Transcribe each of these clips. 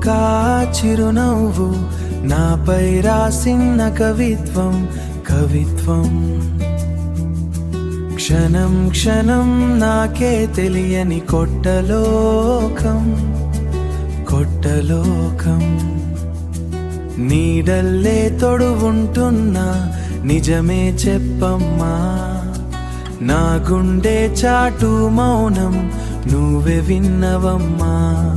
ఒక చిరునవ్వు నాపై రాసిన కవిత్వం కవిత్వం. క్షణం క్షణం నాకే తెలియని కొట్టలోకం కొట్టలోకం. నీడల్లే తోడు ఉంటున్నా నిజమే చెప్పమ్మా. నా గుండె చాటు మౌనం నువ్వే విన్నవమ్మా.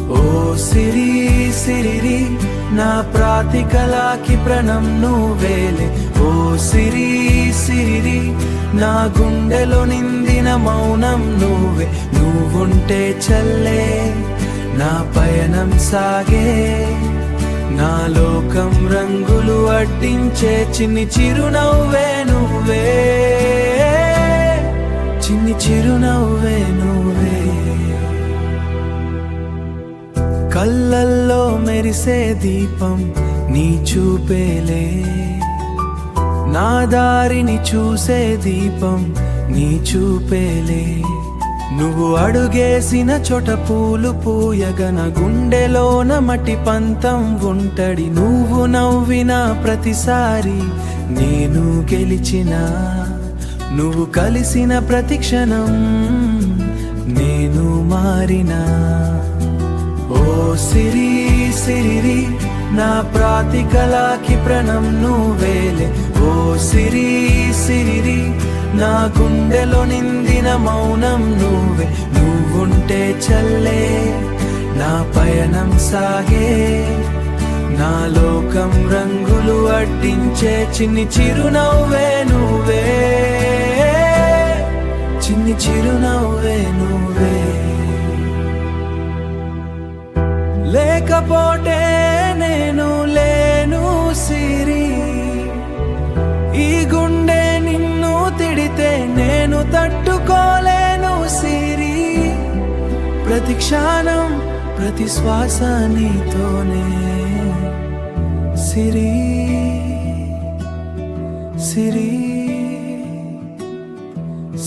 ఓ సిరి సిరిరి నా ప్రాతికలాకి ప్రణం నువ్వేలే. ఓ సిరి సిరిరి నా గుండెలో నిందిన మౌనం నువ్వే. నువ్వుంటే చల్లే నా పయనం సాగే. నా లోకం రంగులు అడ్డించే చిన్ని చిరునవ్వే నువ్వే. చిన్ని చిరునవ్వే నువ్వే. కళ్ళల్లో మెరిసే దీపం నీ చూపేలే. నా దారిని చూసే దీపం నీ చూపేలే. నువ్వు అడుగేసిన చోట పూలు పూయగన గుండెలోన మట్టి పంతం ఉంటడి. నువ్వు నవ్విన ప్రతిసారి నేను గెలిచిన. నువ్వు కలిసిన ప్రతి క్షణం నేను మారినా. ఓ సిరి సిరిరి నా ప్రాతికలాకి ప్రణం నువ్వేలే. ఓ సిరి సిరిరి నా గుండెలో నిందిన మౌనం నువ్వే. నువ్వుంటే చల్లే నా పయనం సాగే. నా లోకం రంగులు అడ్డించే చిన్ని చిరునవ్వే నువ్వే. చిన్ని చిరునవ్వే నువ్వే. లేకపోతే నేను లేను సిరి. ఈ గుండె నిన్ను తిడితే నేను తట్టుకోలేను సిరి. ప్రతి క్షణం ప్రతి శ్వాస నీతోనే సిరి సిరి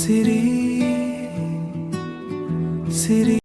సిరి సిరి.